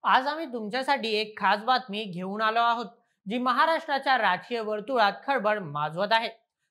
आज आम्ही तुमच्यासाठी एक खास बातमी घेऊन आलो आहोत, जी महाराष्ट्राच्या राजकीय वर्तुळात खळबळ माजवत आहे.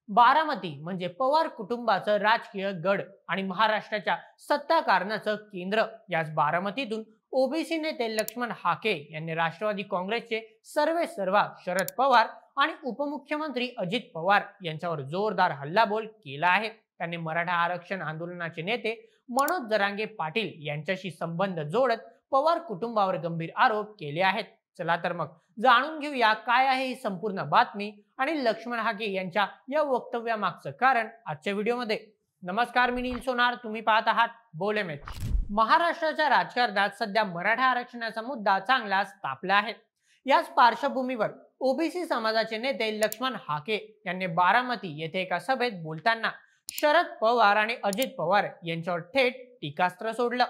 बारामती म्हणजे पवार कुटुंबाचं राजकीय गड आणि महाराष्ट्राच्या सत्ता कारणाचं केंद्र. याच बारामतीतून ओबीसी नेते लक्ष्मण हाके यांनी राष्ट्रवादी काँग्रेसचे सर्वेसर्वा शरद पवार आणि उपमुख्यमंत्री अजित पवार यांच्यावर जोरदार हल्लाबोल केला आहे. त्यांनी मराठा आरक्षण आंदोलनाचे नेते मनोज जरांगे पाटील यांच्याशी संबंध जोडत पवार कुटुंबावर गंभीर आरोप केले आहेत. चला तर मग जाणून घेऊया काय आहे ही संपूर्ण बातमी आणि लक्ष्मण हाके यांच्या या वक्तव्यामागचं कारण आजच्या व्हिडिओमध्ये. नमस्कार, मी नील सोनार, तुम्ही पाहत आहात बोलेमेच. महाराष्ट्राच्या राजकारणात सध्या मराठा आरक्षणाचा मुद्दा चांगलाच तापला आहे. याच पार्श्वभूमीवर ओबीसी समाजाचे नेते लक्ष्मण हाके यांनी बारामती येथे एका सभेत बोलताना शरद पवार आणि अजित पवार यांच्यावर थेट टीकास्त्र सोडलं.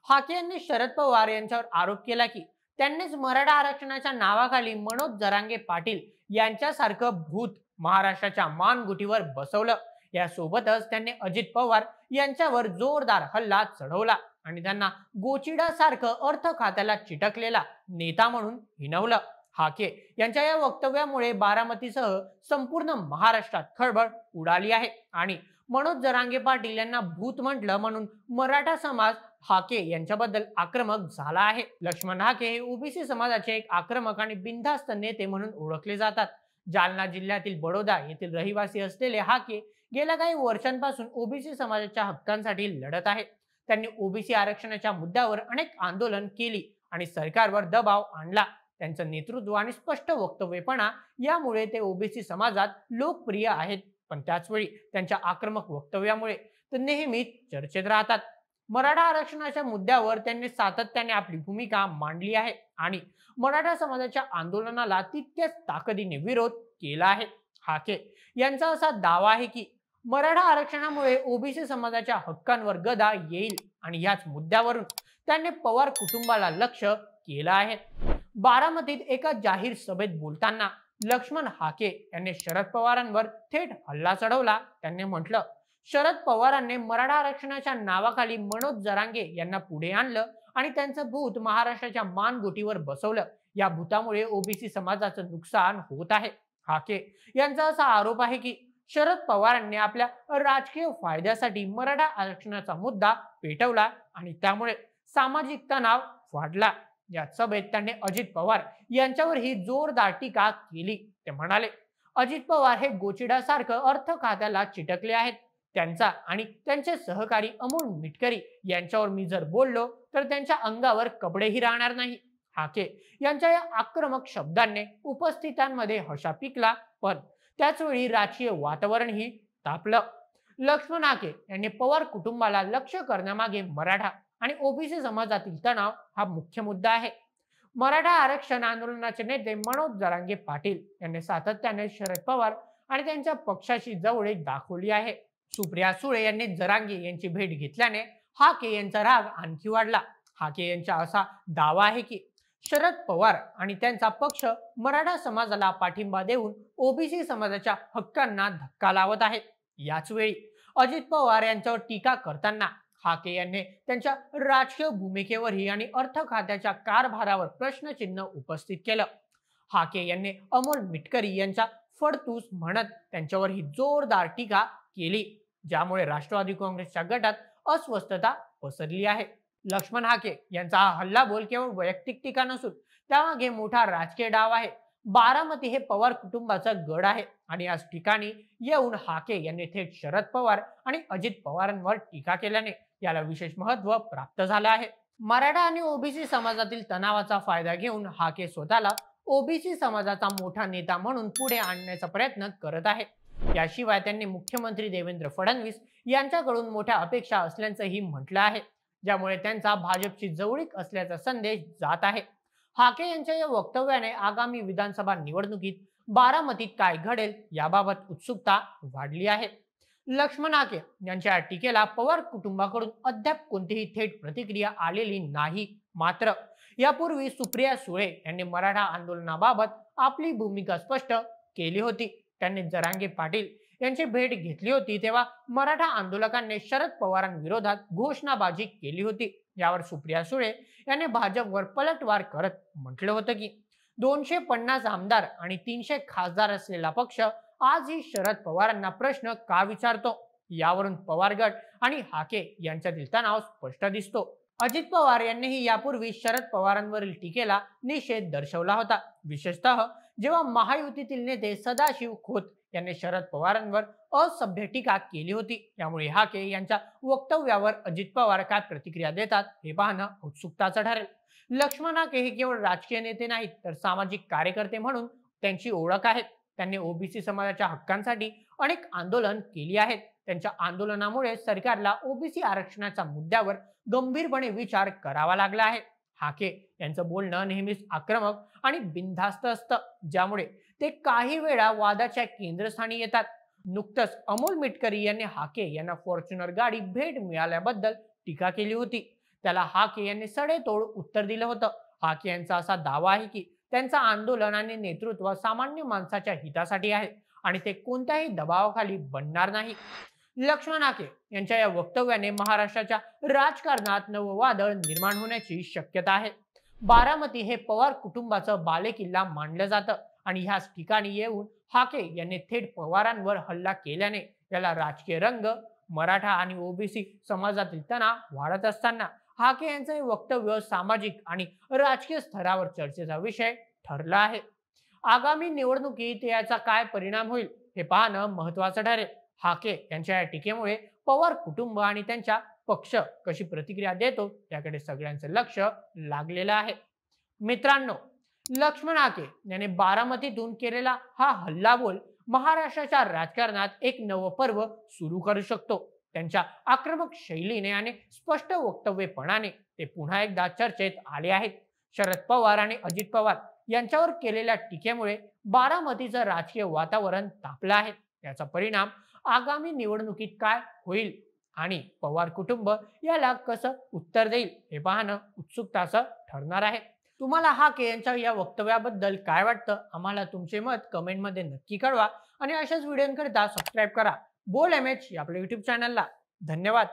हाके यांनी शरद पवार यांच्यावर आरोप केला की त्यांनीच मराठा आरक्षणाच्या नावाखाली मनोज जरांगे पाटील यांच्यासारखं भूत महाराष्ट्राच्या मानगुटीवर बसवलं. यासोबतच त्यांनी अजित पवार यांच्यावर जोरदार हल्ला चढवला आणि त्यांना गोचिडासारखं अर्थ खात्याला चिटकलेला नेता म्हणून हिणवलं. हाके यांच्या या वक्तव्यामुळे बारामतीसह संपूर्ण महाराष्ट्रात खळबळ उडाली आहे आणि मनोज जरांगे पाटील यांना भूत म्हटलं म्हणून मराठा समाज हाके यांच्याबद्दल आक्रमक झाला आहे. लक्ष्मण हाके हे ओबीसी समाजाचे एक आक्रमक आणि बिनधास्त नेते म्हणून ओळखले जातात. जालना जिल्ह्यातील बडोदा येथील रहिवासी असलेले हाके गेल्या काही वर्षांपासून ओबीसी समाजाच्या हक्कांसाठी लढत आहेत. त्यांनी ओबीसी आरक्षणाच्या मुद्द्यावर अनेक आंदोलन केली आणि सरकारवर दबाव आणला. त्यांचं नेतृत्व आणि स्पष्ट वक्तव्यपणा यामुळे ते ओबीसी समाजात लोकप्रिय आहेत. पण त्याचवेळी त्यांच्या आक्रमक वक्तव्यामुळे ते नेहमीच चर्चेत राहतात. मराठा आरक्षणाच्या मुद्द्यावर त्यांनी सातत्याने आपली भूमिका मांडली आहे आणि मराठा समाजाच्या आंदोलनाला तितक्याच ताकदीने विरोध केला आहे. हाके यांचा असा दावा आहे की मराठा आरक्षणामुळे ओबीसी समाजाच्या हक्कांवर गदा येईल आणि याच मुद्द्यावरून त्यांनी पवार कुटुंबाला लक्ष केलं आहे. बारामतीत एका जाहीर सभेत बोलताना लक्ष्मण हाके यांनी शरद पवारांवर थेट हल्ला चढवला. त्यांनी म्हटलं, शरद पवारांनी मराठा आरक्षणाच्या नावाखाली मनोज जरांगे यांना पुढे आणलं आणि त्यांचं भूत महाराष्ट्राच्या मानगुटीवर बसवलं. या भूतामुळे ओबीसी समाजाचं नुकसान होत आहे. हाके यांचा असा आरोप आहे की शरद पवारांनी आपल्या राजकीय फायद्यासाठी मराठा आरक्षणाचा मुद्दा पेटवला आणि त्यामुळे सामाजिक तणाव वाढला. या सभेत त्यांनी अजित पवार यांच्यावर ही जोरदार टीका केली. ते म्हणाले, अजित पवार हे गोचिडासारखं अर्थ खात्याला चिटकले आहेत. त्यांचा आणि त्यांचे सहकारी अमोल मिटकरी यांच्यावर मी जर बोललो तर त्यांच्या अंगावर कपडेही राहणार नाही. हाके यांच्या या आक्रमक शब्दांनी उपस्थितांमध्ये हशा पिकला, पण त्याचवेळी राजकीय वातावरणही तापलं. लक्ष्मण हाके यांनी पवार कुटुंबाला लक्ष करण्यामागे मराठा आणि ओबीसी समाजातील तणाव हा मुख्य मुद्दा आहे. मराठा आरक्षण आंदोलनाचे नेते मनोज जरांगे पाटील यांनी सातत्याने शरद पवार आणि त्यांच्या पक्षाची जवळीक दाखवली आहे. सुप्रिया सुळे यांनी जरांगे यांची भेट घेतल्याने हाके यांचा राग आणखी वाढला. हाके यांचा असा दावा आहे की शरद पवार आणि त्यांचा पक्ष मराठा समाजाला पाठिंबा देऊन ओबीसी समाजाच्या हक्कांना धक्का लावत आहे. याच वेळी अजित पवार यांच्यावर टीका करताना हाके यांनी त्यांच्या राजकीय भूमिकेवरही आणि अर्थ खात्याच्या कारभारावर प्रश्नचिन्ह उपस्थित केलं. हाके यांनी अमोल मिटकरी यांचा फडतूस म्हणत त्यांच्यावर ही जोरदार टीका केली, ज्यामुळे राष्ट्रवादी काँग्रेसच्या गटात अस्वस्थता पसरली आहे. लक्ष्मण हाके यांचा हा हल्लाबोल केवळ वैयक्तिक टीका नसून त्यामागे मोठा राजकीय डाव आहे. बारामती हे पवार कुटुंबाचा गड आहे आणि याच ठिकाणी येऊन हाके यांनी थेट शरद पवार आणि अजित पवारांवर टीका केल्याने याला विशेष महत्त्व प्राप्त झालं आहे. मराठा आणि ओबीसी समाजातील तणावाचा फायदा घेऊन हाके स्वतःला ओबीसी समाजाचा मोठा नेता म्हणून पुढे आणण्याचा प्रयत्न करत आहे. याशिवाय त्यांनी मुख्यमंत्री देवेंद्र फडणवीस यांच्याकडून मोठ्या अपेक्षा असल्याचंही म्हटलं आहे, ज्यामुळे त्यांचा भाजपची जवळीक असल्याचा संदेश जात आहे. हाके यांच्या या वक्तव्याने आगामी विधानसभा निवडणुकीत बारामतीत काय घडेल याबाबत उत्सुकता वाढली आहे. लक्ष्मण हाके यांच्या टीकेला पवार कुटुंबाकडून अद्याप कोणतीही थेट प्रतिक्रिया आलेली नाही. मात्र यापूर्वी सुप्रिया सुळे यांनी मराठा आंदोलनाबाबत आपली भूमिका स्पष्ट केली होती. त्यांनी जरांगे पाटील यांची भेट घेतली होती तेव्हा मराठा आंदोलकांनी शरद पवारांविरोधात घोषणाबाजी केली होती. यावर सुप्रिया सुळे यांनी भाजपवर पलटवार करत म्हटलं होतं की 250 आमदार आणि 300 खासदार असलेला पक्ष आजही शरद पवारांना प्रश्न का विचारतो? यावरून पवार गट आणि हाके यांच्यातील तणाव स्पष्ट दिसतो. अजित पवार यांनीही यापूर्वी शरद पवारांवरील टीकेला निषेध दर्शवला होता. विशेषतः जेव्हा महायुतीतील नेते सदाशिव खोत यांनी शरद पवारांवर असभ्य टीका केली होती. त्यामुळे हाके यांच्या वक्तव्यावर अजित पवार काय प्रतिक्रिया देतात हे पाहणं उत्सुकताचं ठरेल. लक्ष्मण हाके हे केवळ राजकीय नेते नाहीत, तर सामाजिक कार्यकर्ते म्हणून त्यांची ओळख आहे. त्यांनी ओबीसी समाजाच्या हक्कांसाठी अनेक आंदोलन केली आहेत. त्यांच्या आंदोलनामुळे सरकारला ओबीसी आरक्षणाच्या मुद्द्यावर गंभीरपणे विचार करावा लागला आहे. हाके यांचं बोलणं नेहमीच आक्रमक आणि बिनधास्त असतं, ज्यामुळे ते काही वेळा वादाच्या केंद्रस्थानी येतात. नुकतंच अमोल मिटकरी यांनी हाके यांना फॉर्च्युनर गाडी भेट मिळाल्याबद्दल टीका केली होती. त्याला हाके यांनी सडेतोड उत्तर दिलं होतं. हाके यांचा असा दावा आहे की त्यांचं आंदोलन आणि नेतृत्व सामान्य माणसाच्या हितासाठी आहे आणि ते कोणत्याही दबावाखाली बनणार नाही. लक्ष्मण हाके यांच्या या वक्तव्याने महाराष्ट्राच्या राजकारणात नवं वादळ निर्माण होण्याची शक्यता आहे. बारामती हे पवार कुटुंबाचं बालेकिल्ला मानलं जातं आणि ह्याच ठिकाणी येऊन हाके यांनी थेट पवारांवर हल्ला केल्याने याला राजकीय रंग, मराठा आणि ओबीसी समाजातील तणाव वाढत असताना हाके यांचं हे वक्तव्य सामाजिक आणि राजकीय स्तरावर चर्चेचा विषय ठरला आहे. आगामी निवडणुकीत याचा काय परिणाम होईल हे पाहणं महत्वाचं ठरेल. हाके यांच्या या टीकेमुळे पवार कुटुंब आणि त्यांच्या पक्ष कशी प्रतिक्रिया देतो याकडे सगळ्यांचं लक्ष लागलेलं आहे. मित्रांनो, लक्ष्मण हाके यांनी बारामतीतून केलेला हा हल्लाबोल महाराष्ट्राच्या राजकारणात एक नवं पर्व सुरू करू शकतो. त्यांच्या आक्रमक शैलीने आणि स्पष्ट वक्तव्यपणाने ते पुन्हा एकदा चर्चेत आले आहेत. शरद पवार आणि अजित पवार यांच्यावर केलेल्या टीकेमुळे बारामतीचं राजकीय वातावरण तापलं आहे. याचा परिणाम आगामी निवडणुकीत काय होईल आणि पवार कुटुंब याला कसं उत्तर देईल हे पाहणं उत्सुकताचं ठरणार आहे. तुम्हाला हाके यांच्या या वक्तव्याबद्दल काय वाटतं? आम्हाला तुमचे मत कमेंटमध्ये नक्की कळवा आणि अशाच व्हिडिओंकरिता सबस्क्राईब करा बोल एमएच या आपल्या युट्यूब चॅनलला. धन्यवाद.